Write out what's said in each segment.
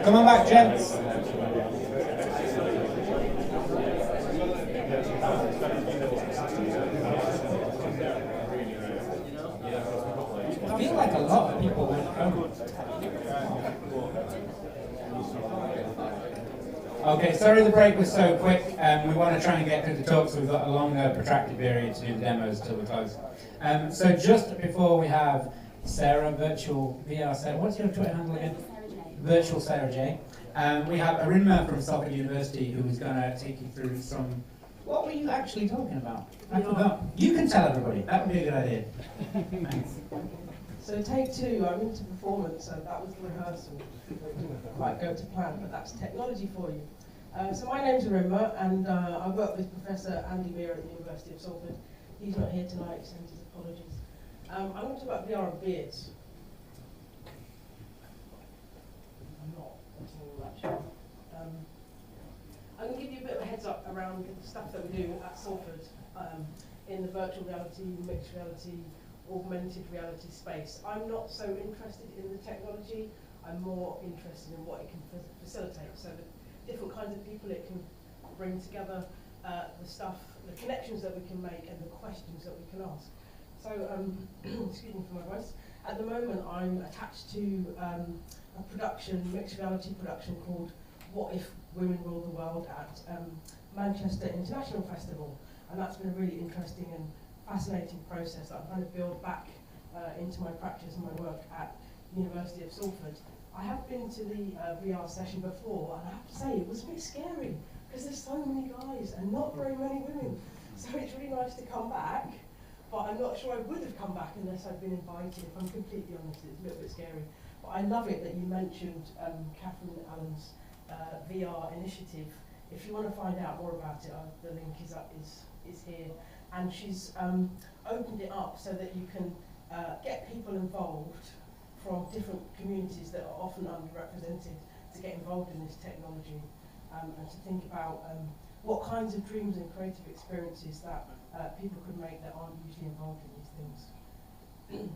Come on back, gents. I feel like a lot of people went home. Okay, sorry the break was so quick. We want to try and get through the talk, so we've got a longer protracted period to do the demos till we close. So just before we have Sarah, virtual VR Sarah, what's your Twitter handle again? Virtual Sarah J. We have Erinma from Salford University who is going to take you through some... What were you actually talking about? I forgot. You can tell everybody. That would be a good idea. Thanks. So take two, I'm into performance, so that was the rehearsal. Didn't quite go to plan, but that's technology for you. So my name's Erinma, and I work with Professor Andy Meir at the University of Salford. He's not here tonight, he sends his apologies. I'm going to talk about VR and beards. I'm not much. I'm going to give you a bit of a heads up around the stuff that we do at Salford in the virtual reality, mixed reality, augmented reality space. I'm not so interested in the technology, I'm more interested in what it can facilitate. So the different kinds of people it can bring together, the stuff, the connections that we can make and the questions that we can ask. So, excuse me for my voice. At the moment I'm attached to a production, mixed reality production called What If Women Rule the World at Manchester International Festival. And that's been a really interesting and fascinating process that I'm trying to build back into my practice and my work at University of Salford. I have been to the VR session before, and I have to say it was a bit scary because there's so many guys and not very many women. So it's really nice to come back, but I'm not sure I would have come back unless I'd been invited. If I'm completely honest, it's a little bit scary. But I love it that you mentioned Catherine Allen's VR initiative. If you want to find out more about it, the link is here. And she's opened it up so that you can get people involved from different communities that are often underrepresented to get involved in this technology and to think about what kinds of dreams and creative experiences that people could make that aren't usually involved in these things.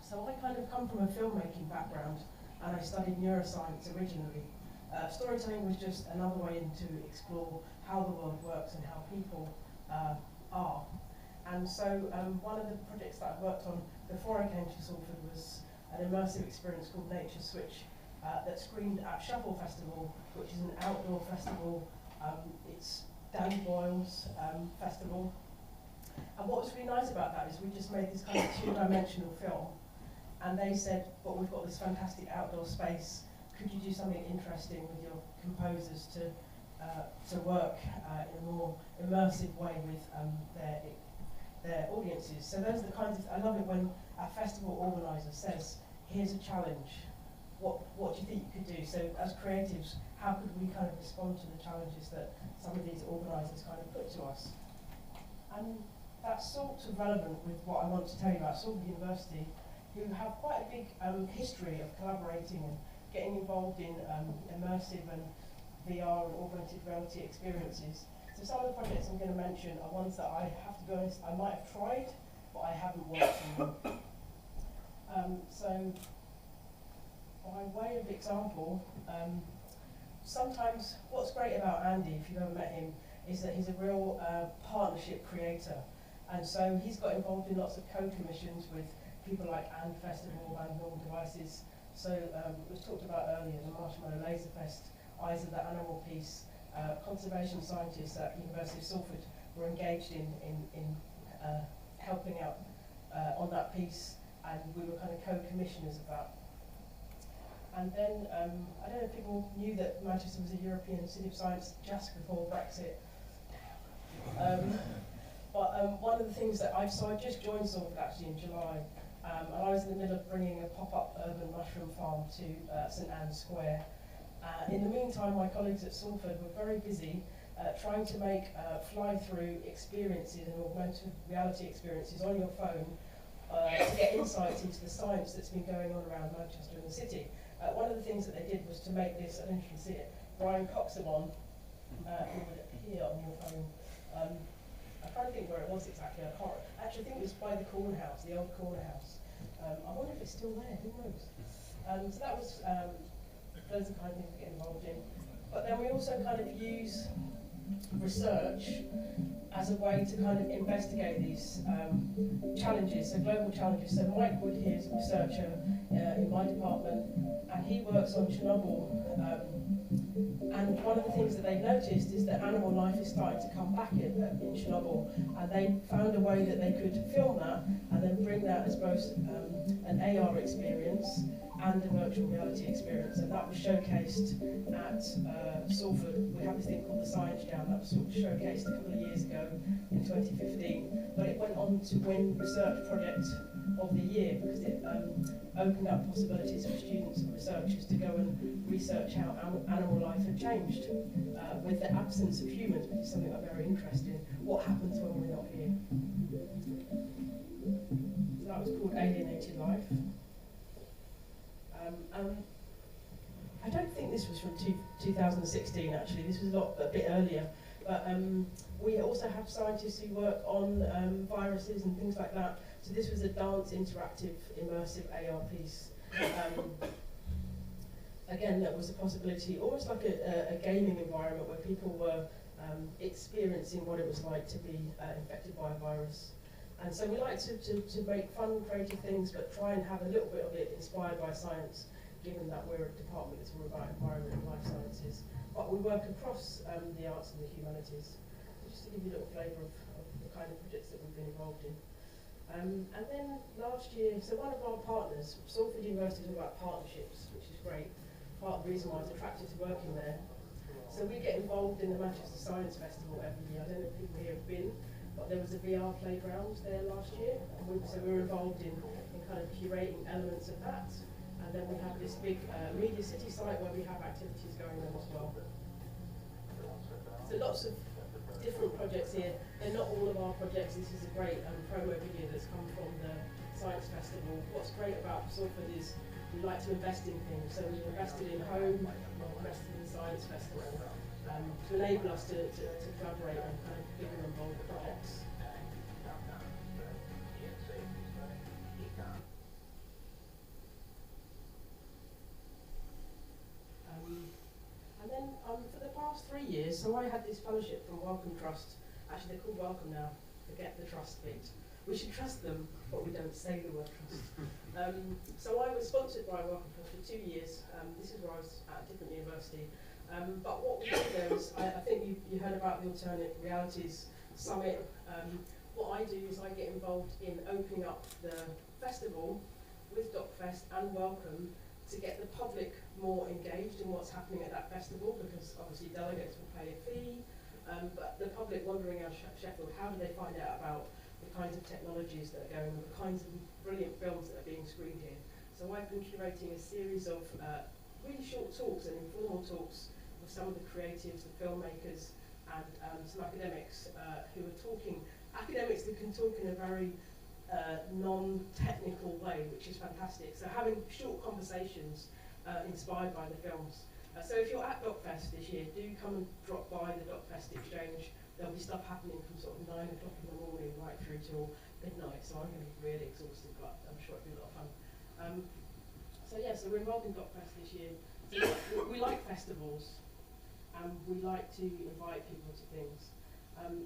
So I kind of come from a filmmaking background and I studied neuroscience originally. Storytelling was just another way in to explore how the world works and how people are. And so one of the projects that I worked on before I came to Salford was an immersive experience called Nature Switch that screened at Shuffle Festival, which is an outdoor festival. It's Danny Boyle's festival. And what was really nice about that is we just made this kind of two-dimensional film. And they said, but we've got this fantastic outdoor space. Could you do something interesting with your composers to work in a more immersive way with their audiences? So those are the kinds of, I love it when a festival organizer says, here's a challenge, what do you think you could do? So as creatives, how could we kind of respond to the challenges that some of these organizers kind of put to us? And that's sort of relevant with what I want to tell you about Salford University, who have quite a big history of collaborating and getting involved in immersive and VR and augmented reality experiences. So some of the projects I'm going to mention are ones that I have to be honest, I might have tried, but I haven't worked on them. So by way of example, sometimes what's great about Andy, if you've ever met him, is that he's a real partnership creator. And so he's got involved in lots of co-commissions with people like And Festival and Normal Devices. So it was talked about earlier, the Marshmallow Laser Fest, Eyes of the Animal piece. Conservation scientists at University of Salford were engaged in helping out on that piece, and we were kind of co-commissioners of that. And then, I don't know if people knew that Manchester was a European City of Science just before Brexit. But one of the things that I just joined Salford actually in July, and I was in the middle of bringing a pop-up urban mushroom farm to St Anne's Square. In the meantime, my colleagues at Salford were very busy trying to make fly-through experiences and augmented reality experiences on your phone to get insights into the science that's been going on around Manchester and the city. One of the things that they did was to make this, I don't know if you can see it, Brian Coxamon, who would appear on your phone. I'm trying to think where it was exactly. I can't. Actually, I think it was by the corner house, the old corner house. I wonder if it's still there. Who knows? So that was Those are the kind of things we get involved in. But then we also kind of use research as a way to kind of investigate these challenges, so global challenges. So Mike Wood here is a researcher in my department, and he works on Chernobyl. And one of the things that they've noticed is that animal life is starting to come back in Chernobyl, and they found a way that they could film that and then bring that as both an AR experience and a virtual reality experience, and that was showcased at Salford. We have this thing called the Science Jam that was sort of showcased a couple of years ago in 2015, but it went on to win Research Project of the Year because it opened up possibilities for students and researchers to go and research how animal life had changed with the absence of humans, which is something I'm very interested in. What happens when we're not here? So that was called Alienated Life. I don't think this was from 2016 actually, this was a bit earlier, but we also have scientists who work on viruses and things like that, so this was a dance interactive immersive AR piece. Again, that was a possibility, almost like a gaming environment where people were experiencing what it was like to be infected by a virus. And so we like to make fun, creative things, but try and have a little bit of it inspired by science, given that we're a department that's all about environment and life sciences. But we work across the arts and the humanities, just to give you a little flavour of the kind of projects that we've been involved in. And then last year, so one of our partners, Salford University, is all about partnerships, which is great. Part of the reason why I was attracted to working there. So we get involved in the Manchester Science Festival every year. I don't know if people here have been, but there was a VR playground there last year, and so we were involved in kind of curating elements of that. And then we have this big Media City site where we have activities going on as well. So lots of different projects here. They're not all of our projects. This is a great promo video that's come from the Science Festival. What's great about Salford is we like to invest in things. So we've invested in home, we've invested in the Science Festival to enable us to collaborate on kind of bigger and bolder projects. And then for the past 3 years, so I had this fellowship from Wellcome Trust. Actually, they're called Wellcome now. Forget the trust bit. We should trust them, but we don't say the word trust. So I was sponsored by Wellcome Trust for 2 years. This is where I was at a different university. But what we did there is, I think you heard about the Alternate Realities Summit. What I do is I get involved in opening up the festival with DocFest and Wellcome to get the public more engaged in what's happening at that festival, because obviously delegates will pay a fee, but the public wandering around Sheffield, how do they find out about the kinds of technologies that are going on, the kinds of brilliant films that are being screened here? So I've been curating a series of really short talks and informal talks with some of the creatives, the filmmakers, and some academics who are talking, academics that can talk in a very non-technical way, which is fantastic. So having short conversations inspired by the films. So if you're at DocFest this year, do come and drop by the DocFest exchange. There'll be stuff happening from sort of 9 o'clock in the morning right through till midnight, so I'm going to be really exhausted, but I'm sure it'll be a lot of fun. So yeah, so we're involved in DocFest this year. So we like festivals, and we like to invite people to things.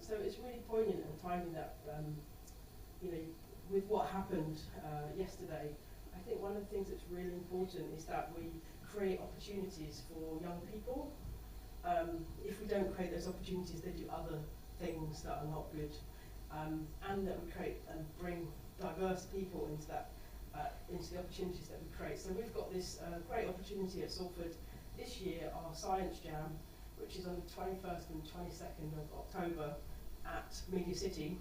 So it's really poignant and timely that, you know, with what happened yesterday, I think one of the things that's really important is that we create opportunities for young people. If we don't create those opportunities, they do other things that are not good. And that we create and bring diverse people into that, into the opportunities that we create. So we've got this great opportunity at Salford this year, our Science Jam, which is on the 21st and 22nd of October at Media City.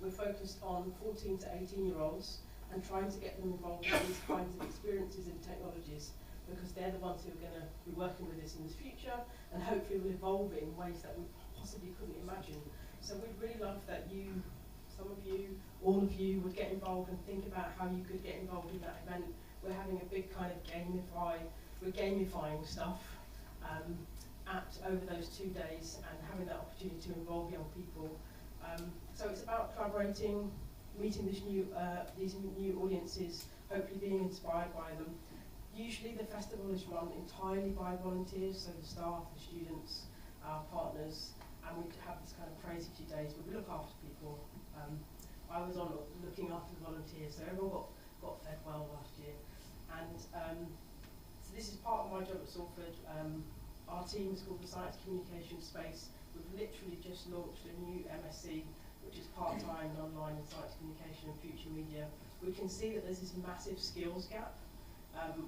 We're focused on 14 to 18-year-olds and trying to get them involved in these kinds of experiences and technologies, because they're the ones who are going to be working with us in the future, and hopefully will evolve it in ways that we possibly couldn't imagine. So we'd really love that you, some of you, all of you, would get involved and think about how you could get involved in that event. We're having a big kind of we're gamifying stuff over those 2 days and having that opportunity to involve young people. So it's about collaborating, meeting these new audiences, hopefully being inspired by them. Usually the festival is run entirely by volunteers, so the staff, the students, our partners, and we have this kind of crazy 2 days where we look after people. I was on looking after the volunteers, so everyone got fed well last year. And so this is part of my job at Salford. Our team is called the Science Communication Space. We've literally just launched a new MSc, which is part-time online in science communication and future media. We can see that there's this massive skills gap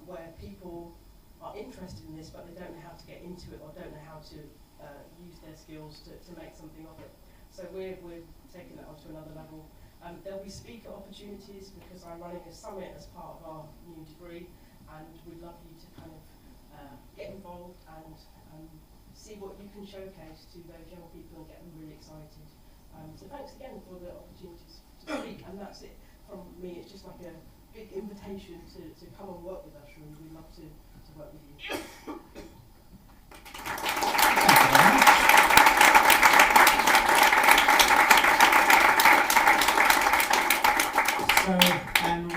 where people are interested in this, but they don't know how to get into it or don't know how to use their skills to make something of it. So we're taking that on to another level. There'll be speaker opportunities because I'm running a summit as part of our new degree, and we'd love you to kind of get involved and see what you can showcase to those young people and get them really excited. So thanks again for the opportunities to speak, and that's it from me. It's just like a big invitation to come and work with us, and we'd love to work with you. So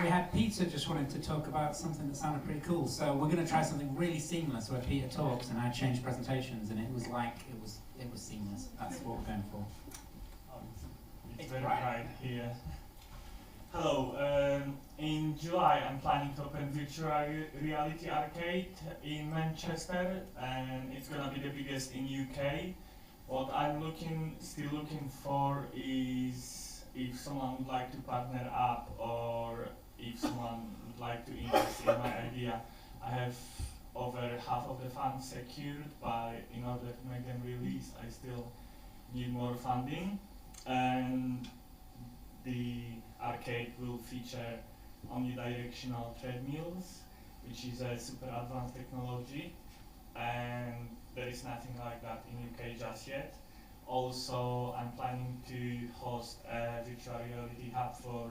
we had Peter just wanted to talk about something that sounded pretty cool. So we're going to try something really seamless where Peter talks and I change presentations, and it was like it was seamless. That's what we're going for. It's very bright here. Hello. In July, I'm planning to open virtual reality arcade in Manchester, and it's gonna be the biggest in UK. What I'm still looking for is if someone would like to partner up, or if someone would like to invest in my idea. I have over half of the funds secured, but in order to make them release, I still need more funding. And the arcade will feature omnidirectional treadmills, which is a super advanced technology, and there is nothing like that in UK just yet. Also, I'm planning to host a virtual reality hub for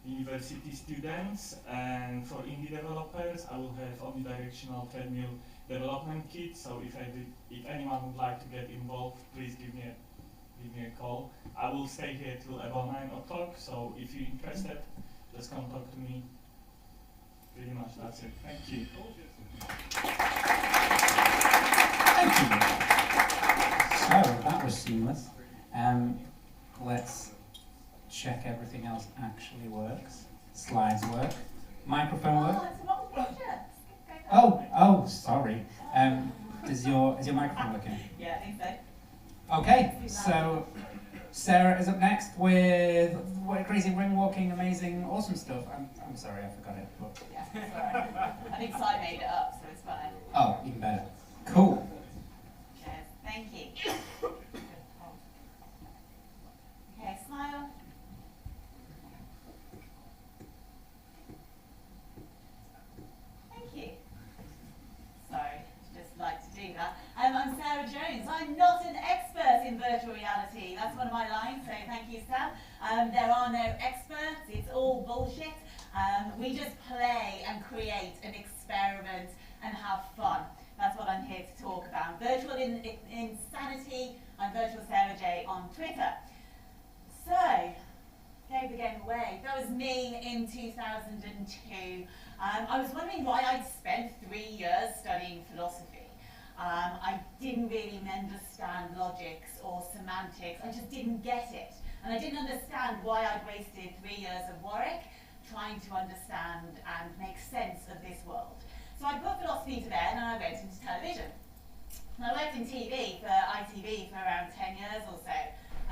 university students, and for indie developers I will have omnidirectional treadmill development kit. So if anyone would like to get involved, please give me a call. I will stay here till about 9 o'clock, so if you're interested, just come talk to me. Pretty much that's it. Thank you. Thank you. So that was seamless. Let's check everything else actually works. Slides work. Microphone work. It's a wrong picture. Oh, sorry. Is your microphone working? Yeah, I think so. Okay, so Sarah is up next with crazy ring walking, amazing, awesome stuff. I'm sorry, I forgot it. But. Yeah, it's alright. I think Si made it up, so it's fine. Oh, even better. Cool. Cheers. Thank you. Okay, smile. Thank you. Sorry, just like to do that. I'm Sarah Jones. I'm not an expert in virtual reality. That's one of my lines, so thank you, Sam. There are no experts. It's all bullshit. We just play and create and experiment and have fun. That's what I'm here to talk about. Virtual Insanity. I'm Virtual Sarah J on Twitter. So, gave the game away. That was me in 2002. I was wondering why I'd spent 3 years studying philosophy. I didn't really understand logics or semantics. I just didn't get it. And I didn't understand why I'd wasted 3 years of Warwick trying to understand and make sense of this world. So I put philosophy to bed and I went into television. And I worked in TV for ITV for around 10 years or so.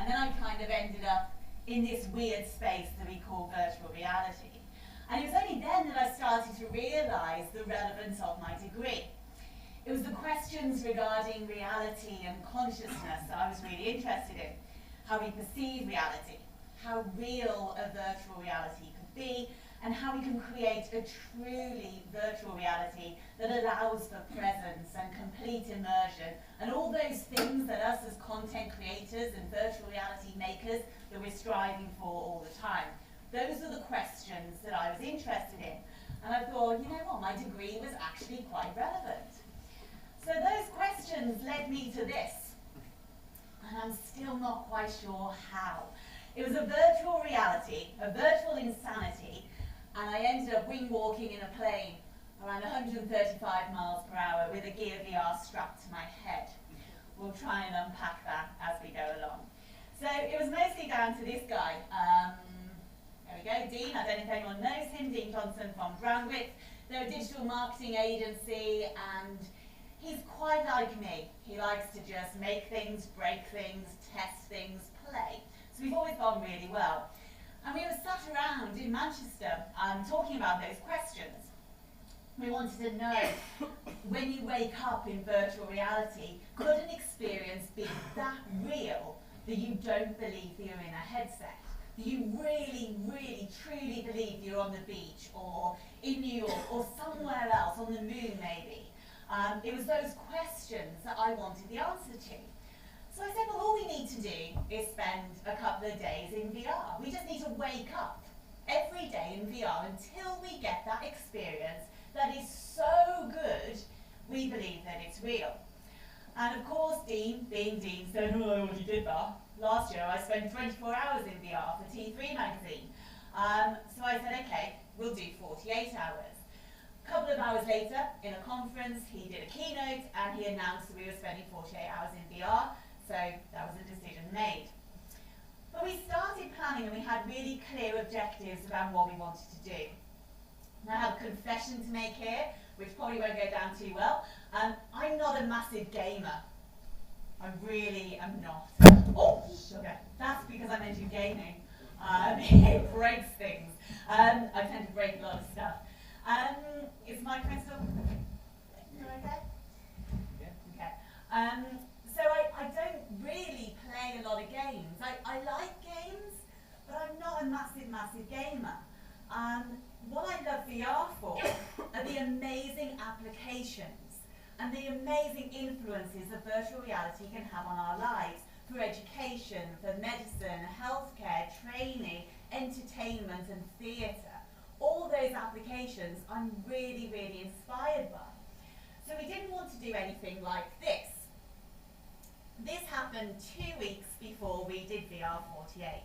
And then I kind of ended up in this weird space that we call virtual reality. And it was only then that I started to realise the relevance of my degree. It was the questions regarding reality and consciousness that I was really interested in. How we perceive reality, how real a virtual reality could be, and how we can create a truly virtual reality that allows for presence and complete immersion, and all those things that us as content creators and virtual reality makers that we're striving for all the time. Those are the questions that I was interested in. And I thought, you know what, my degree was actually quite relevant. So those questions led me to this, and I'm still not quite sure how. It was a virtual reality, a virtual insanity, and I ended up wing walking in a plane around 135 miles per hour with a GearVR strapped to my head. We'll try and unpack that as we go along. So it was mostly down to this guy. There we go, Dean. I don't know if anyone knows him, Dean Johnson from Brandwidth. They're a digital marketing agency, and he's quite like me. He likes to just make things, break things, test things, play. So we've always gone really well. And we were sat around in Manchester talking about those questions. We wanted to know, when you wake up in virtual reality, could an experience be that real that you don't believe that you're in a headset? That you really, really, truly believe you're on the beach or in New York or somewhere else, on the moon maybe? It was those questions that I wanted the answer to. So I said, well, all we need to do is spend a couple of days in VR. We just need to wake up every day in VR until we get that experience that is so good, we believe that it's real. And of course, Dean, being Dean, said, oh, I already did that. Last year, I spent 24 hours in VR for T3 magazine. So I said, okay, we'll do 48 hours. A couple of hours later, in a conference, he did a keynote and he announced that we were spending 48 hours in VR. So that was a decision made. But we started planning and we had really clear objectives around what we wanted to do. And I have a confession to make here, which probably won't go down too well. I'm not a massive gamer. I really am not. Oh, sugar. That's because I mentioned gaming. It breaks things. I tend to break a lot of stuff. Is my crystal okay? Yeah. Okay. So I don't really play a lot of games. I like games, but I'm not a massive gamer. What I love VR for are the amazing applications and the amazing influences that virtual reality can have on our lives for education, for medicine, healthcare, training, entertainment and theatre. All those applications I'm really, really inspired by. So we didn't want to do anything like this. This happened 2 weeks before we did VR 48.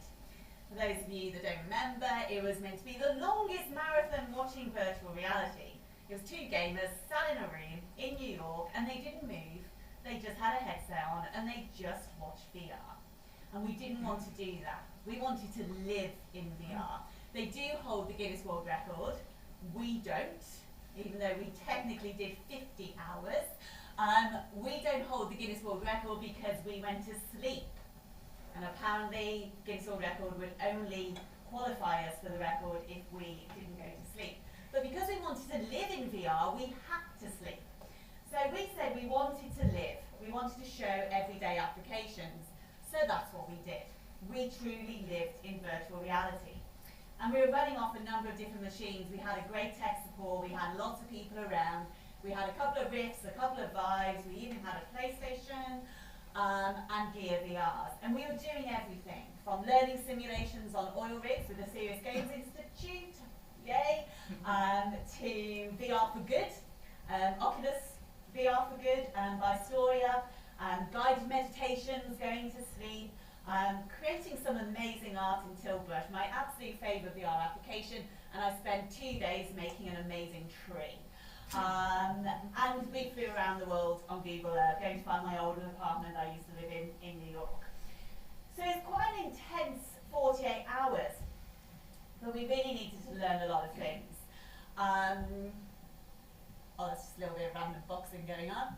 For those of you that don't remember, it was meant to be the longest marathon watching virtual reality. It was two gamers sat in a room in New York and they didn't move, they just had a headset on and they just watched VR. And we didn't want to do that. We wanted to live in VR. They do hold the Guinness World Record. We don't, even though we technically did 50 hours. We don't hold the Guinness World Record because we went to sleep. And apparently, Guinness World Record would only qualify us for the record if we didn't go to sleep. But because we wanted to live in VR, we had to sleep. So we said we wanted to live. We wanted to show everyday applications. So that's what we did. We truly lived in virtual reality. And we were running off a number of different machines. We had a great tech support. We had lots of people around. We had a couple of Rifts, a couple of Vives. We even had a PlayStation and GearVRs. And we were doing everything from learning simulations on oil rigs with the Serious Games Institute, yay, to VR for Good, Oculus VR for Good by Storia, guided meditations, going to sleep, creating some amazing art in Tilbury, my absolute favourite VR application, and I spent 2 days making an amazing tree. And we flew around the world on Google Earth, going to find my old apartment I used to live in New York. So it's quite an intense 48 hours, but we really needed to learn a lot of things. Oh, that's just a little bit of random boxing going on.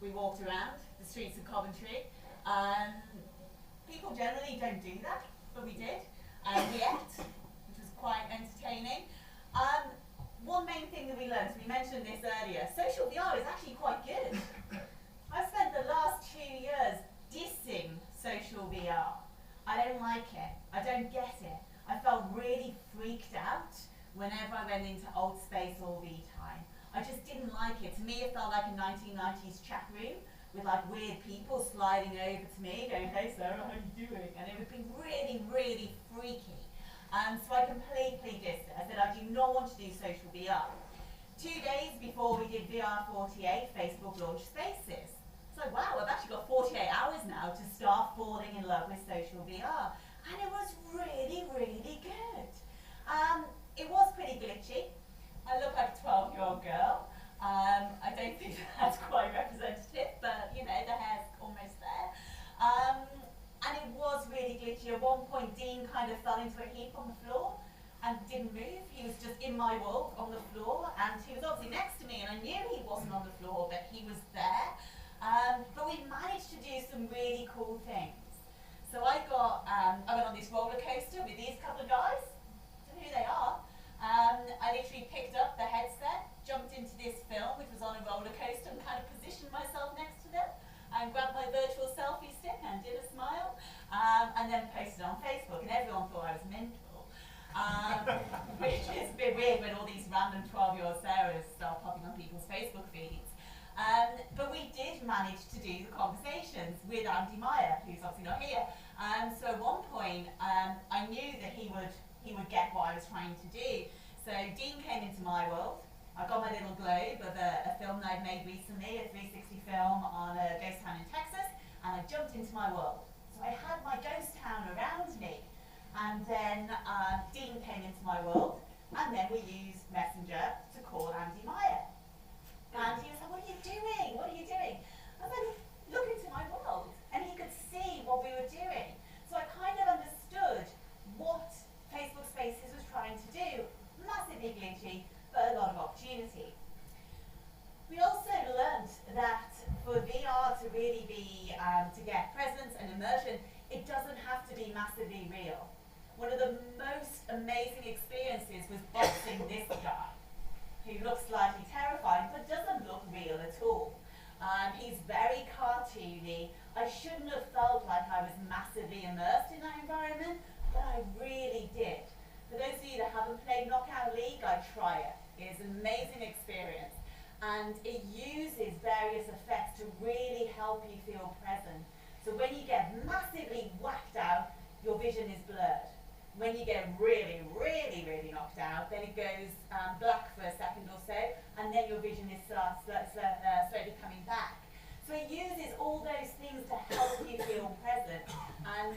We walked around the streets of Coventry. People generally don't do that, but we did. We ate, which was quite entertaining. One main thing that we learned, we mentioned this earlier, social VR is actually quite good. I've spent the last 2 years dissing social VR. I don't like it. I don't get it. I felt really freaked out whenever I went into old space or V-Time. I just didn't like it. To me, it felt like a 1990s chat room with like weird people sliding over to me, going, "Hey Sarah, how are you doing?" And it would be really, really freaky. So I completely dissed it. I said, I do not want to do social VR. 2 days before we did VR 48, Facebook launched Spaces. So wow, I've actually got 48 hours now to start falling in love with social VR. And it was really, really good. It was I look like a 12-year-old girl. I don't think that's quite representative, but you know, the hair's almost there. And it was really glitchy. At one point, Dean kind of fell into a heap on the floor and didn't move. He was just in my world on the floor, and he was obviously next to me, and I knew he wasn't on the floor, but he was there. But we managed to do some really cool things. So I went on this roller coaster with these couple of guys. Don't know who they are. I literally picked up the headset, jumped into this film, which was on a roller coaster, and kind of positioned myself next to them, and grabbed my virtual selfie stick and did a smile, and then posted on Facebook, and everyone thought I was mental, which is a bit weird when all these random 12-year-old Sarahs start popping on people's Facebook feeds. But we did manage to do the conversations with Andy Meyer, who's obviously not here. So at one point, I knew that he would get what I was trying to do. So Dean came into my world. I got my little globe of a film that I'd made recently, a 360 film on a ghost town in Texas, and I jumped into my world. So I had my ghost town around me, and then Dean came into my world, and then we used Messenger to call Andy Meyer. And he was like, "What are you doing? What are you doing?" I was like, "Look into my world." And he could see what we were doing. So I kind of understood what Facebook Spaces was trying to do. Massively glitchy, but a lot of opportunity. We also learned that for VR to really be, to get presence and immersion, it doesn't have to be massively real. One of the most amazing experiences was boxing this guy, who looks slightly terrifying, but doesn't look real at all. He's very cartoony. I shouldn't have felt like I was massively immersed in that environment, but I really did. For those of you that haven't played Knockout League, I'd try it. It is an amazing experience, and it uses various effects to really help you feel present. So when you get massively whacked out, your vision is blurred. When you get really, really, really knocked out, then it goes black for a second or so, and then your vision is slowly coming back. So it uses all those things to help you feel present, and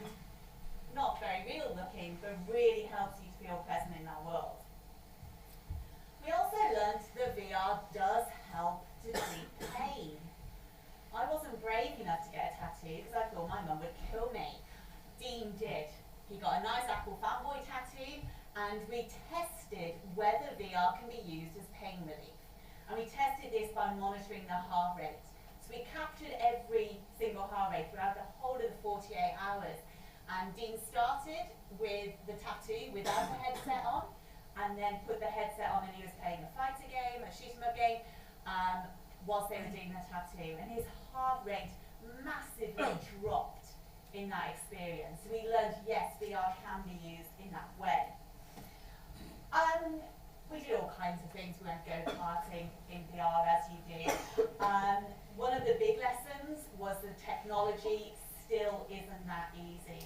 not very real looking, but really helps you to feel present in that world. We also learned that VR does help to treat pain. I wasn't brave enough to get a tattoo because I thought my mum would kill me. Dean did. He got a nice Apple fanboy tattoo, and we tested whether VR can be used as pain relief. And we tested this by monitoring the heart rate. So we captured every single heart rate throughout the whole of the 48 hours. And Dean started with the tattoo without the headset on, and then put the headset on, and he was playing a fighter game, a shoot 'em up game, whilst they were doing the tattoo. And his heart rate massively dropped in that experience. So we learned, yes, VR can be used in that way. We did all kinds of things. We went go-karting in VR, as you did. One of the big lessons was the technology still isn't that easy.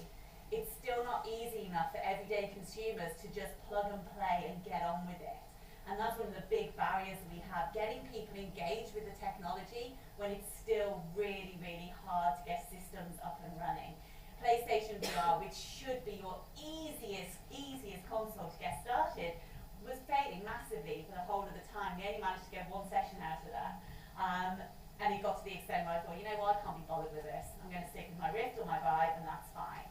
It's still not easy enough for everyday consumers to just plug and play and get on with it. And that's one of the big barriers we have, getting people engaged with the technology when it's still really, really hard to get systems up and running. PlayStation VR, which should be your easiest console to get started, was failing massively for the whole of the time. We only managed to get one session out of that. And it got to the extent where I thought, you know what, I can't be bothered with this. I'm going to stick with my Rift or my Vive, and that's fine.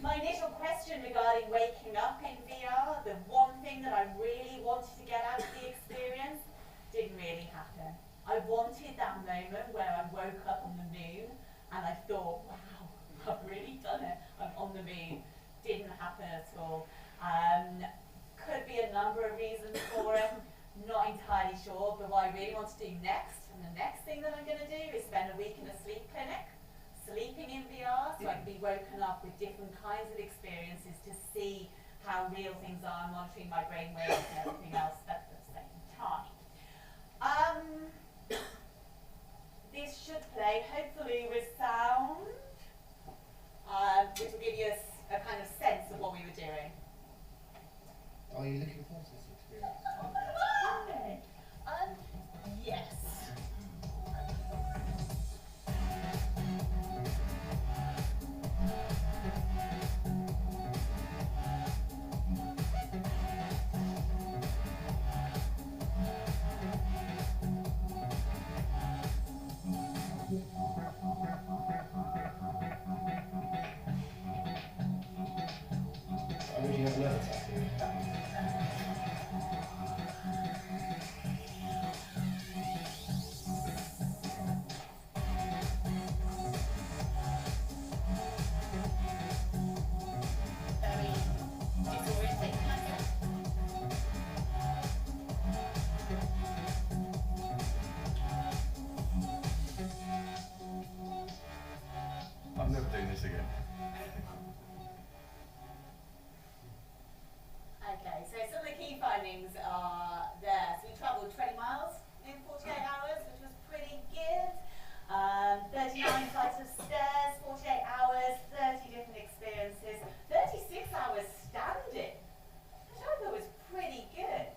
My initial question regarding waking up in VR, the one thing that I really wanted to get out of the experience, didn't really happen. I wanted that moment where I woke up on the moon, and I thought, wow, I've really done it. I'm on the moon. Didn't happen at all. Could be a number of reasons for it. Not entirely sure, but what I really want to do next, and the next thing that I'm going to do, is spend a week in a sleep clinic, sleeping in VR, so I can be woken up with different kinds of experiences to see how real things are, monitoring my brain waves and everything else at the same time. This should play, hopefully with sound, which will give you a kind of sense of what we were doing. Are you looking forward to this experience? Yes. this again. Okay, so some of the key findings are there. So we travelled 20 miles in 48 hours, which was pretty good. 39 flights of stairs, 48 hours, 30 different experiences, 36 hours standing, which I thought was pretty good.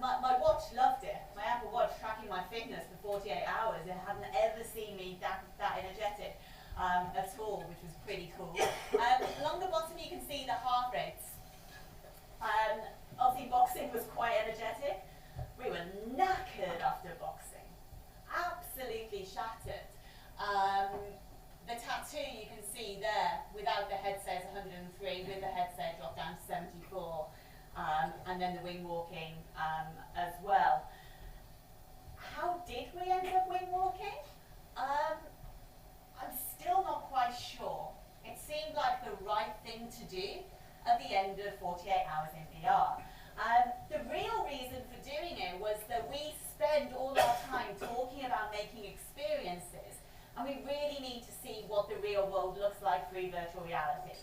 My watch loved it. My Apple Watch tracking my fitness for 48 hours. It hadn't ever seen me that energetic at all, which was pretty cool. Along the bottom you can see the heart rates. Obviously boxing was quite energetic. We were knackered after boxing. Absolutely shattered. The tattoo you can see there, without the headset is 103, with the headset dropped down to 74. And then the wing walking as well. How did we end up wing walking? I'm still not quite sure. It seemed like the right thing to do at the end of 48 hours in VR. The real reason for doing it was that we spend all our time talking about making experiences, and we really need to see what the real world looks like through virtual reality.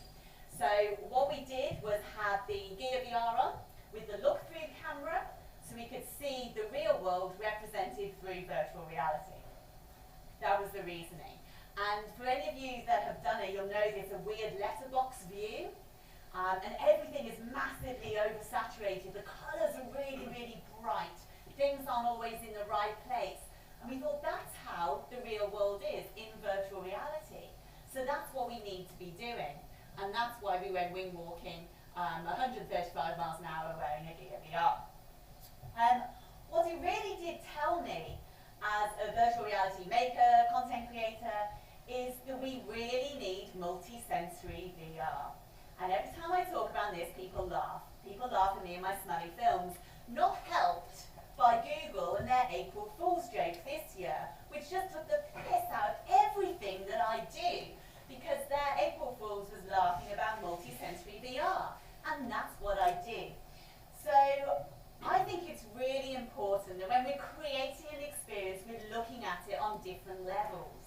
So what we did was have the GearVR on with the look-through camera, so we could see the real world represented through virtual reality. That was the reasoning. And for any of you that have done it, you'll know there's a weird letterbox view. And everything is massively oversaturated. The colours are really, really bright. Things aren't always in the right place. And we thought that's how the real world is in virtual reality. So that's what we need to be doing. And that's why we went wing walking 135 miles an hour wearing a GearVR. What it really did tell me as a virtual reality maker, content creator, is that we really need multi-sensory VR. And every time I talk about this, people laugh. People laugh at me and my smelly films, not helped by Google and their April Fool's joke this year, which just took the piss out of everything that I do, because their April Fool's was laughing about multi-sensory VR, and that's what I do. So I think it's really important that when we're creating an experience, we're looking at it on different levels.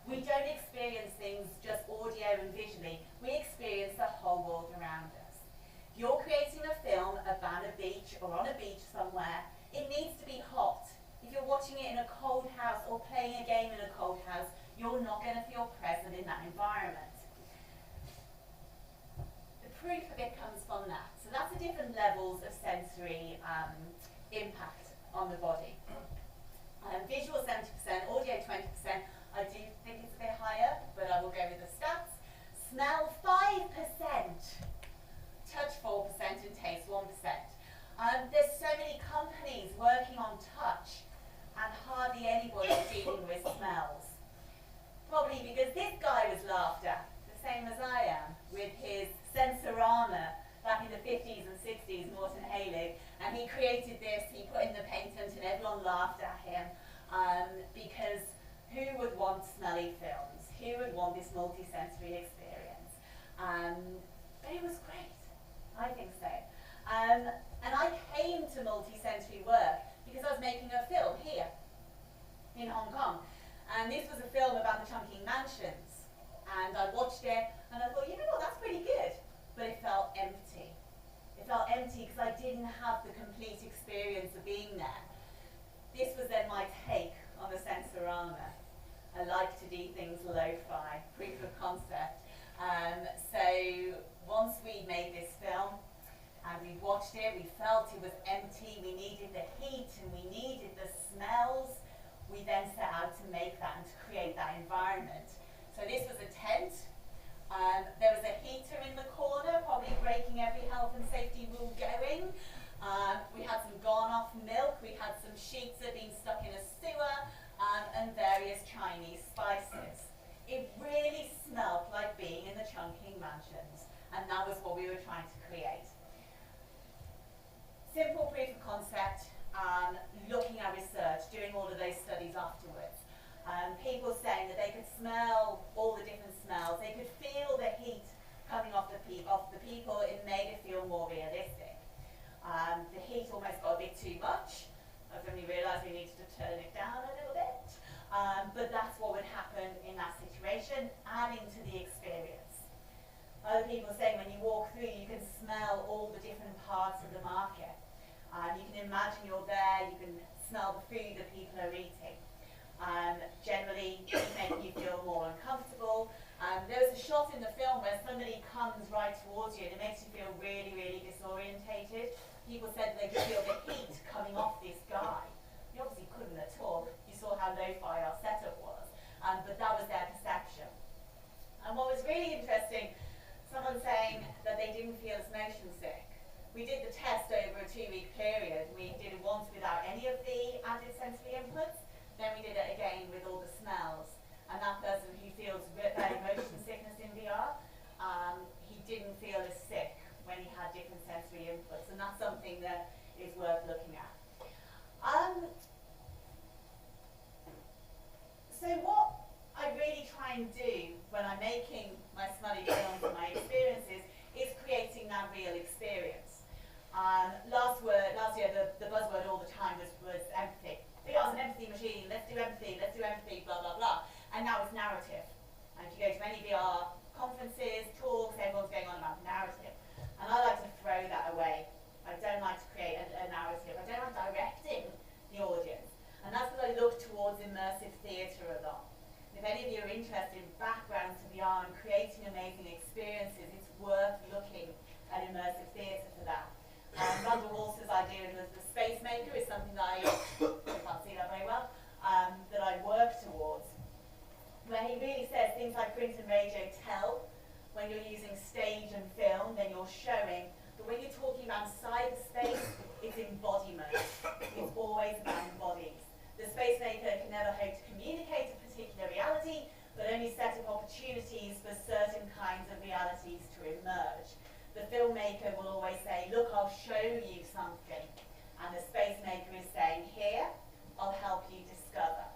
We don't experience things just audio and visually, we experience the whole world around us. If you're creating a film about a beach or on a beach somewhere, it needs to be hot. If you're watching it in a cold house or playing a game in a cold house, you're not going to feel present in that environment. The proof of it comes from that. So that's the different levels of sensory impact on the body. Visual 70%, audio 20%. I do think it's a bit higher, but I will go with the stats. Smell 5%, touch 4%, and taste 1%. There's so many companies working on touch, and hardly anybody dealing with smells. Probably because this guy was laughed at, the same as I am, with his Sensorama back in the 50s and 60s, Morton Halig, and he created this, he put in the patent, and everyone laughed at him, because who would want smelly films? Who would want this multi-sensory experience? But it was great. I think so. And I came to multi-sensory work because I was making a film here in Hong Kong. And this was a film about the Chungking mansions. And I watched it and I thought, you know what, that's pretty good. But it felt empty. It felt empty because I didn't have the complete experience of being there. This was then my take on the Sensorama. I like to do things lo-fi, proof of concept. So once we made this film and we watched it, we felt it was empty, we needed the heat and we needed the smells. We then set out to make that and to create that environment. So this was a tent. There was a heater in the corner, probably breaking every health and safety rule going. We had some gone-off milk, we had some sheets that had been stuck in a sewer, and various Chinese spices. It really smelled like being in the Chungking mansions, and that was what we were trying to create. Simple proof of concept, looking at research, doing all of those studies afterwards. People saying that they could smell all the different smells, they could feel the heat coming off the people, it made it feel more realistic. The heat almost got a bit too much. I suddenly realised we needed to turn it down a little bit. But that's what would happen in that situation, adding to the experience. Other people are saying when you walk through, you can smell all the different parts of the market. You can imagine you're there, you can smell the food that people are eating. Generally, it's making you feel more uncomfortable. There was a shot in the film where somebody comes right towards you and it makes you feel really, really disorientated. People said they could feel the heat coming off this guy. You obviously couldn't at all. You saw how lo-fi our setup was. But that was their perception. And what was really interesting, someone saying that they didn't feel as motion sick. We did the test over a 2-week period. We did it once without any of the added sensory inputs. Then we did it again with all the smells. And that person who feels very motion sickness in VR, he didn't feel as sick when he had different sensory inputs. And that's something that is worth looking at. So what I really try and do when I'm making my smutty films and my experiences is creating that real experience. Last year, the buzzword all the time was empathy. VR's an empathy machine, let's do empathy, blah, blah, blah. And now it's narrative. And if you go to any VR conferences, talks, everyone's going on about narrative. And I like to throw that away. I don't like to create a narrative. I don't like directing the audience. And that's because I look towards immersive theatre a lot. If any of you are interested in background to VR and creating amazing experiences, it's worth looking at immersive theatre for that. Randall Walsh's idea of the space maker is something that I can't see that very well, that I work towards. Where he really says things like print and radio tell. When you're using stage and film, then you're showing. But when you're talking about cyberspace, it's embodiment. It's always about embodies. The space maker can never hope to communicate a particular reality, but only set up opportunities for certain kinds of realities to emerge. The filmmaker will always say, look, I'll show you something. And the space maker is saying, here, I'll help you discover.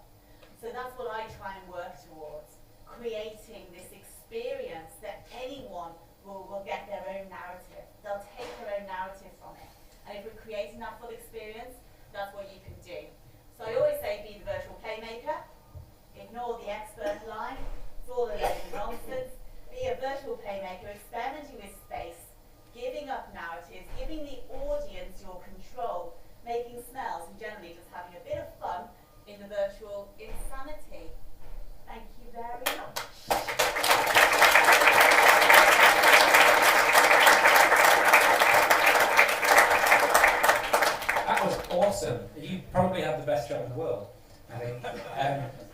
So that's what I try and work towards, creating this experience that anyone will get their own narrative. They'll take their own narrative from it. And if we're creating that full experience, that's what you can do. So I always say, be the virtual playmaker. Ignore the expert line. It's all a load of nonsense. Be a virtual playmaker, experimenting with space, giving up narratives, giving the audience your control, making smells, and generally just having a bit of fun in the virtual insanity. Thank you very much. That was awesome. You probably have the best job in the world, I think.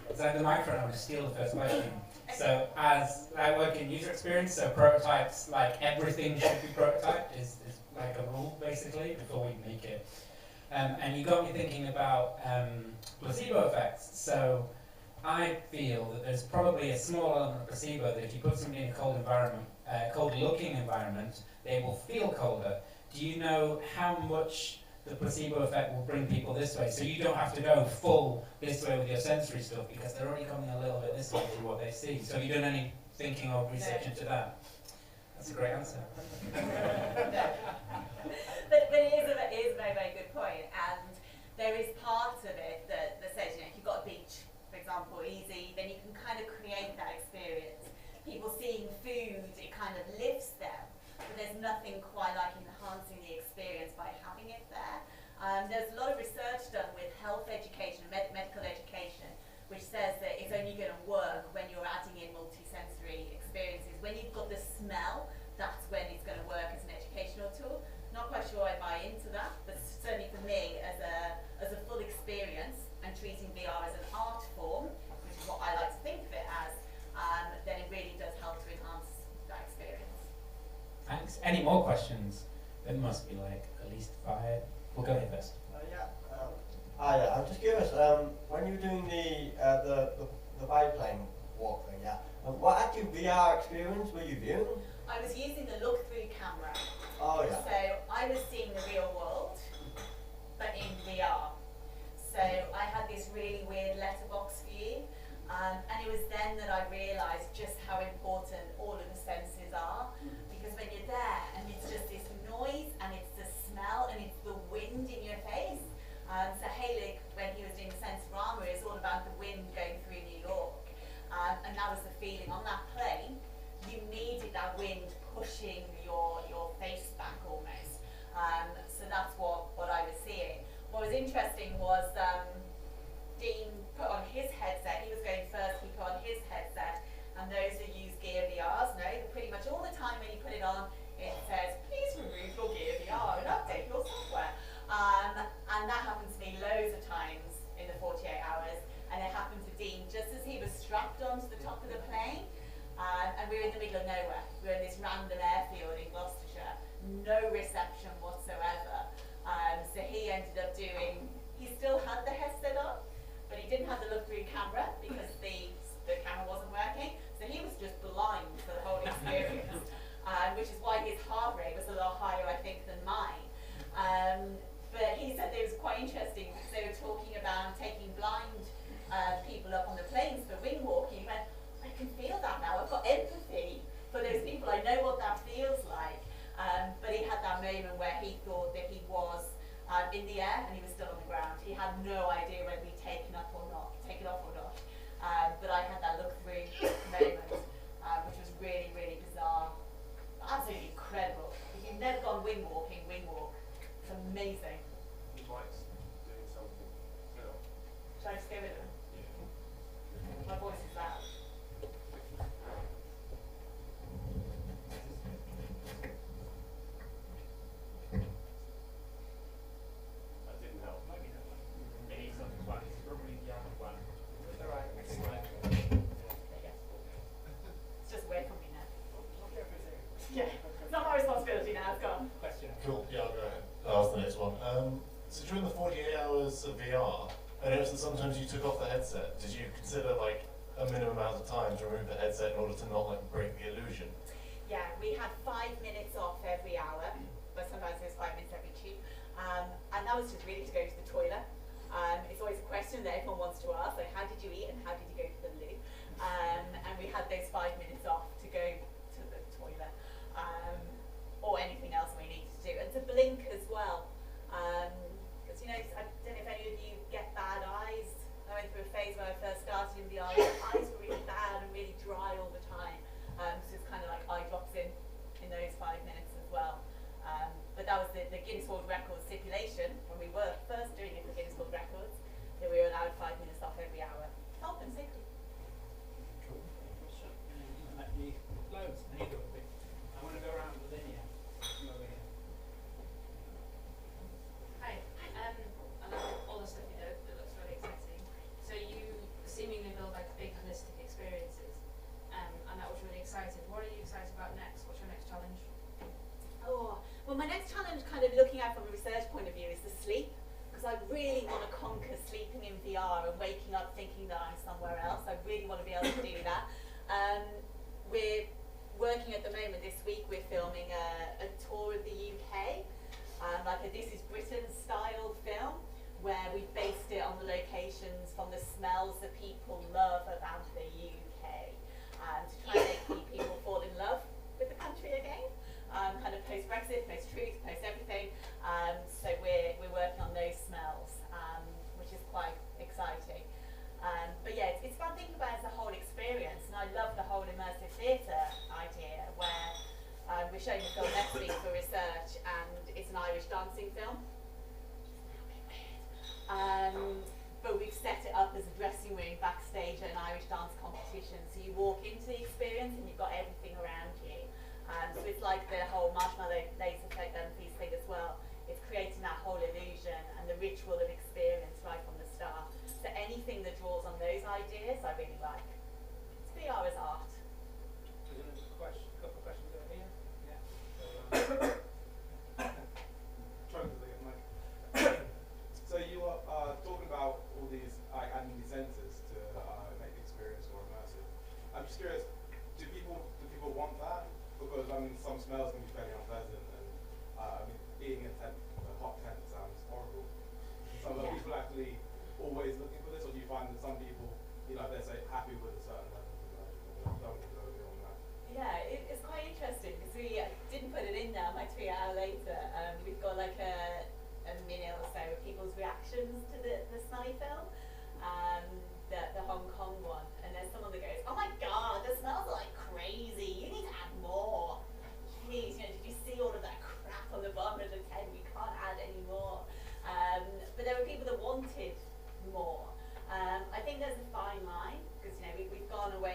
It's like the microphone, I'm going to steal the first question. So as I work in user experience, so prototypes, like everything should be prototyped is like a rule basically before we make it. And you got me thinking about placebo effects. So I feel that there's probably a small element of placebo that if you put somebody in a cold environment, cold looking environment, they will feel colder. Do you know how much the placebo effect will bring people this way? So you don't have to go full this way with your sensory stuff because they're already coming a little bit this way through what they see. So you done any thinking or research into that? That's a great answer. But it is a very, very good point. And there is part of it that says, if you've got a beach, for example, easy, then you can kind of create that experience. People seeing food, it kind of lifts them. But there's nothing quite like enhancing the experience by having it there. There's a lot of research done with health education, medical education, which says that it's only going to work when you're adding in multi-sensory experiences. When you've got the smell, that's when it's going to work as an educational tool. Not quite sure I buy into that, but certainly for me, as a full experience and treating VR as an art form, which is what I like to think of it as, then it really does help to enhance that experience. Thanks. Any more questions? There must be like at least 5. We'll go here first. I'm just curious. When you were doing the biplane walk thing, what actual VR experience were you viewing? I was using the look-through camera. Oh yeah. So I was seeing the real world, but in VR. So I had this really weird letterbox view, and it was then that I realised just how important all of the senses are. Because when you're there, and it's just this noise, and it's the smell, and it's the wind in your face. So Haley, when he was doing Sensorama, it's all about the wind going through New feeling on that plane, you needed that wind pushing your face back almost. So that's what I was seeing. What was interesting was Dean put on his headset. He was going first. He put on his headset, and those who use GearVRs know that pretty much all the time when you put it on, it says, please remove your GearVR and update your software. And that happened to me loads of times in the 48 hours, and it happened to Dean just as he was strapped onto the top of the plane. And we were in the middle of nowhere. We were in this random airfield in Gloucestershire, no reception whatsoever. So he ended up he still had the headset on, but he didn't have the look-through camera because the camera wasn't working. So he was just blind for the whole experience, which is why his heart rate was a lot higher, I think, than mine. But he said it was quite interesting because they were talking about taking blind people up on the planes for wing walking. He went, I can feel that now. I've got empathy for those people. I know what that feels like. But he had that moment where he thought that he was in the air and he was still on the ground. He had no idea whether he'd taken off or not. But I had that look-through moment, which was really, really bizarre. Absolutely incredible. If you've never gone wing walking, wing walk. It's amazing. He likes doing something, you know. Should I just go with him? Yeah. My voice is loud. That didn't help. Maybe that one. Maybe something one. It's probably the other one. All right. There you go. It's just away from me now. Yeah. It's not my responsibility now, it's gone. Question. Cool, yeah, I'll go ahead. I'll ask the next one. So during the 48 hours of VR, I noticed that sometimes you took off the headset. Did you consider like a minimum amount of time to remove the headset in order to not like break the illusion? Yeah, we had 5 minutes off every hour, but sometimes it was 5 minutes every 2. And that was just really to go to the toilet. It's always a question that everyone wants to ask, like how did you eat and how did you go to the loo? And we had those 5 minutes off to go to the toilet, or anything else we needed to do, and to blink as well. Because you know, I don't know if any of you get bad eyes. I went through a phase where I first started in VR, my eyes were really bad and really dry all the time. So it's kind of like eye drops in those 5 minutes as well. But that was the Guinness World Records stipulation when we were first doing it for Guinness World Records, that we were allowed 5 minutes off every hour. Health and safety. Cool. Loads. I want to go around the linear. Over here. Hi. I love all the stuff you do. It looks really exciting. So you seemingly build like big holistic experiences, and that was really exciting. What are you excited about next? What's your next challenge? Oh, well, my next challenge, kind of looking at from a research point of view, is the sleep. Because I really want to conquer sleeping in VR and waking up thinking that I'm somewhere else. I really want to be able to do that. We're working at the moment this week, we're filming a tour of the UK, like a This Is Britain style film, where we based it on the locations from the smells that people love about the UK, to try and make people fall in love with the country again, kind of post-Brexit, post-truth, post-everything. So we're working on those smells, which is quite exciting. But yeah, it's fun thinking about it as a whole experience, and I love the whole immersive theatre idea, where we're showing the film next week for research, and it's an Irish dancing film. But we've set it up as a dressing room backstage at an Irish dance competition, so you walk into the experience and you've got everything around you. So it's like the whole marshmallow laser piece thing as well. It's creating that whole illusion and the ritual of experience right from the start. So anything that draws on those ideas, I really like. It's VR as art. Couple of questions over here. Yeah. So you are talking about all these adding these sensors to make the experience more immersive. I'm just curious, do people want that? Because I mean, some smells can be fairly unpleasant, and I mean, being in a hot tent sounds horrible. So are people actually always looking for this, or do you find that some people, you know, they're say happy with a certain level of immersion, and don't want to go beyond that? Yeah, it's quite interesting because we didn't put it in now. My 3 hour later, we've got like a minute or so of people's reactions to the smelly film, the Hong Kong one, and there's someone that goes, "Oh my God, the smell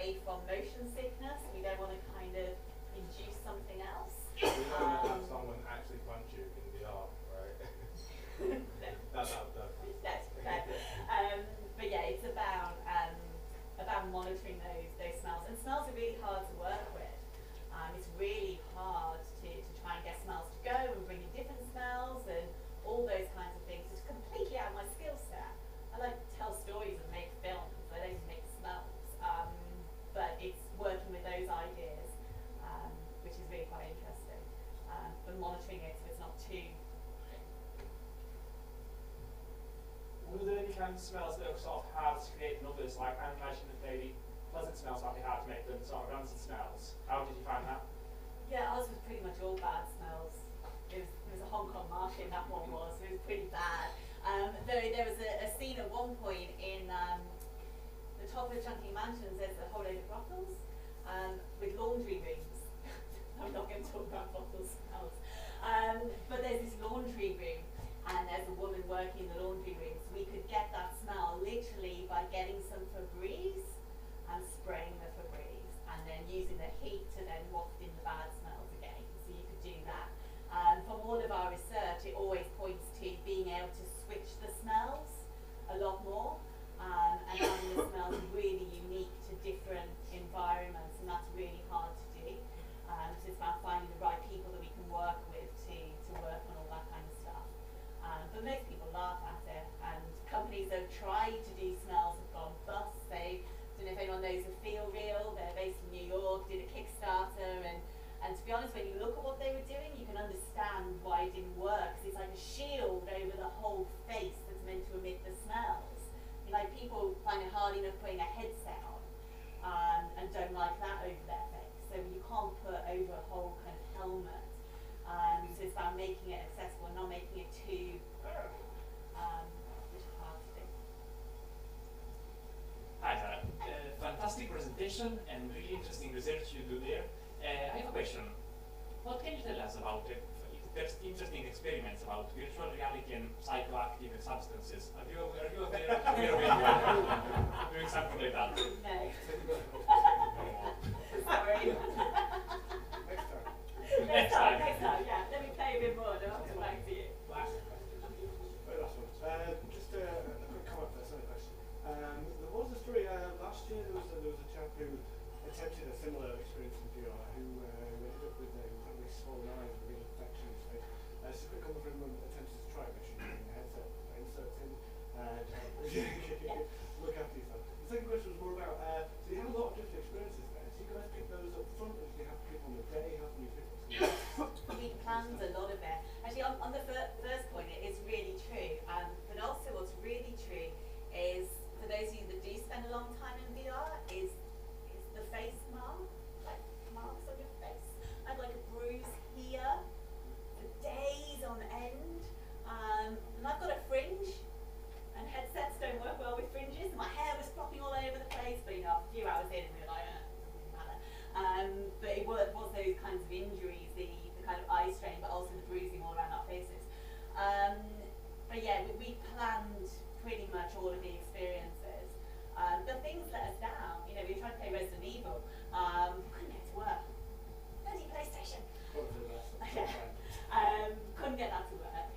away from motion sickness. We don't want to kind of induce something else. We don't want to have someone actually punch you in the arm, right? That's but yeah, it's about monitoring those smells. And smells are really hard to work with. It's really hard to try and get smells to go and bring in different smells and all those kinds of things. It's completely out of my skill set. I like to tell stories and make films. I don't make smells. But it's working with those ideas, which is really quite interesting. But monitoring it so it's not too. Were there any kind of smells that were sort of hard to create in others? Like I imagine that maybe pleasant smells might be hard to make than sort of rancid smells. How did you find that? Yeah, ours was pretty much all bad smells. It was a Hong Kong market, that one was. It was pretty bad. There was a scene at one point in the top of Chunky Mansions, there's a whole load of brothels with laundry rooms. I'm not going to talk about brothel smells. But there's this laundry room, and there's a woman working in the laundry room. So we could get that smell literally by getting some Febreze and spraying the Febreze, and then using the heat to then waft in the bad smells again. So you could do that. From all of our research, it always points to being able to switch the smells a lot more, and having the smells really unique to different environments, and that's really hard to do. So it's about finding the right people that we can work with to work on all that kind of stuff. But most people laugh at it, and companies that have tried to do smells have gone bust. So, I don't know if anyone knows the Feel Real, they're based in New York, did a Kickstarter, and to be honest, when you look at what they were doing, you can understand why it didn't work, because it's like a shield over the whole face that's meant to emit the smells. Like, people find it hard enough putting a headset on, and don't like that over their face. So you can't put over a whole kind of helmet. So it's about making it accessible and not making it too, which is hard to do. Hi, Sarah. Fantastic presentation and really interesting research you do there. I have a question. What can you tell us about it? If there's interesting experiments about virtual reality and psychoactive substances. Are you aware of anyone doing something like that? No. Sorry. Next time, yeah. Let me play a bit more and I'll come back to you. Very last one. Just a quick comment first, not a question. There was a story last year. There was a chap who attempted a similar experience in VR who ended up with incredibly swollen eyes and a real infection in his face. So a quick comment from him attempted to try it, actually using a headset, inserts in, look after yourself. The second question was more about, so you have a lot of different experiences there. So you guys pick those up front, or do you have people on the day? How can you pick them? We planned a lot of it. Actually, on the first point, it is really true. But also what's really true is, for those of you that do spend a long time in VR, is the face mark, like marks on your face. I had like a bruise here for days on end. And I've got a fringe, and headsets don't work well with fringes. My hair was flopping all over the place, but a few hours in, we were like, it doesn't matter. But it was those kinds of injuries, the kind of eye strain, but also the bruising all around our faces. But yeah, we planned pretty much all of the experiences. The things let us down. We tried to play Resident Evil. Couldn't get it to work. Bloody PlayStation. Couldn't get that to work.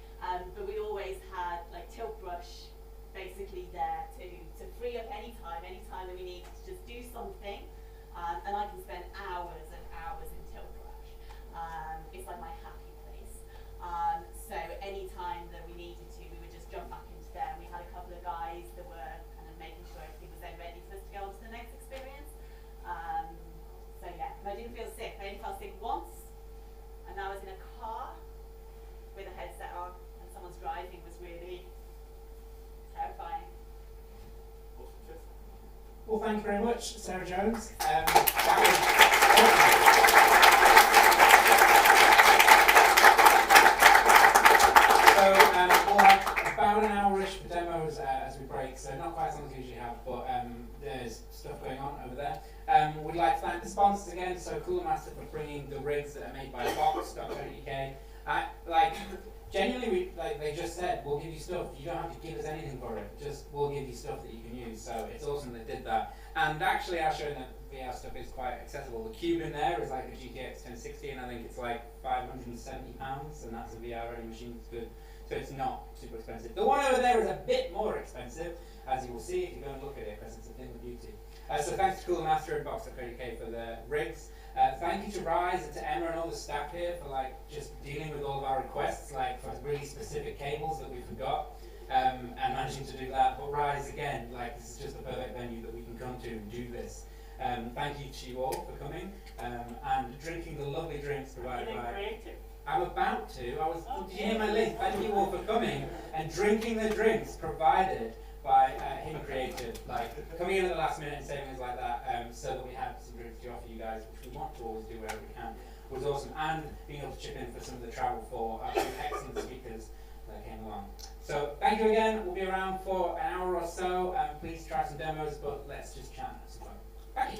But we always had like tilt brush basically there to free up any time that we need to just do something. And I can spend hours and hours in tilt brush. It's like my happy place. So any time that we needed to, we would just jump back into there. And we had a couple of guys that were kind of making sure everything was then ready for us to go on to the next experience. So yeah, and I didn't feel sick. I only felt sick once, and I was in a car with a headset on, and someone's driving was really terrifying. Well, thank you very much, Sarah Jones. We'll have about an hour-ish for demos as we break, so not quite as long as we usually have, but there's stuff going on over there. We'd like to thank the sponsors again, so Cooler Master for bringing the rigs that are made by Box.co.uk. Genuinely, they just said, we'll give you stuff. You don't have to give us anything for it. We'll give you stuff that you can use. So it's awesome they did that. And actually, I'll show you that VR stuff is quite accessible. The cube in there is like a GTX 1060, and I think it's like £570, and that's a VR ready machine. It's good. So it's not super expensive. The one over there is a bit more expensive, as you will see if you go and look at it, because it's a thing of beauty. So thanks to Cool Master and Box.co.uk for the rigs. Thank you to Rise and to Emma and all the staff here for like just dealing with all of our requests, like for really specific cables that we forgot, and managing to do that. But Rise, again, like this is just the perfect venue that we can come to and do this. Thank you to you all for coming and drinking the lovely drinks provided by. Creative. I'm about to. I was in my list. Thank you all for coming and drinking the drinks provided by Hidden Creative, like coming in at the last minute and saving us like that, so that we have some drinks to offer you guys, which we want to always do wherever we can, was awesome. And being able to chip in for some of the travel for our two excellent speakers that came along. So thank you again. We'll be around for an hour or so. Please try some demos, but let's just chat. Thank you.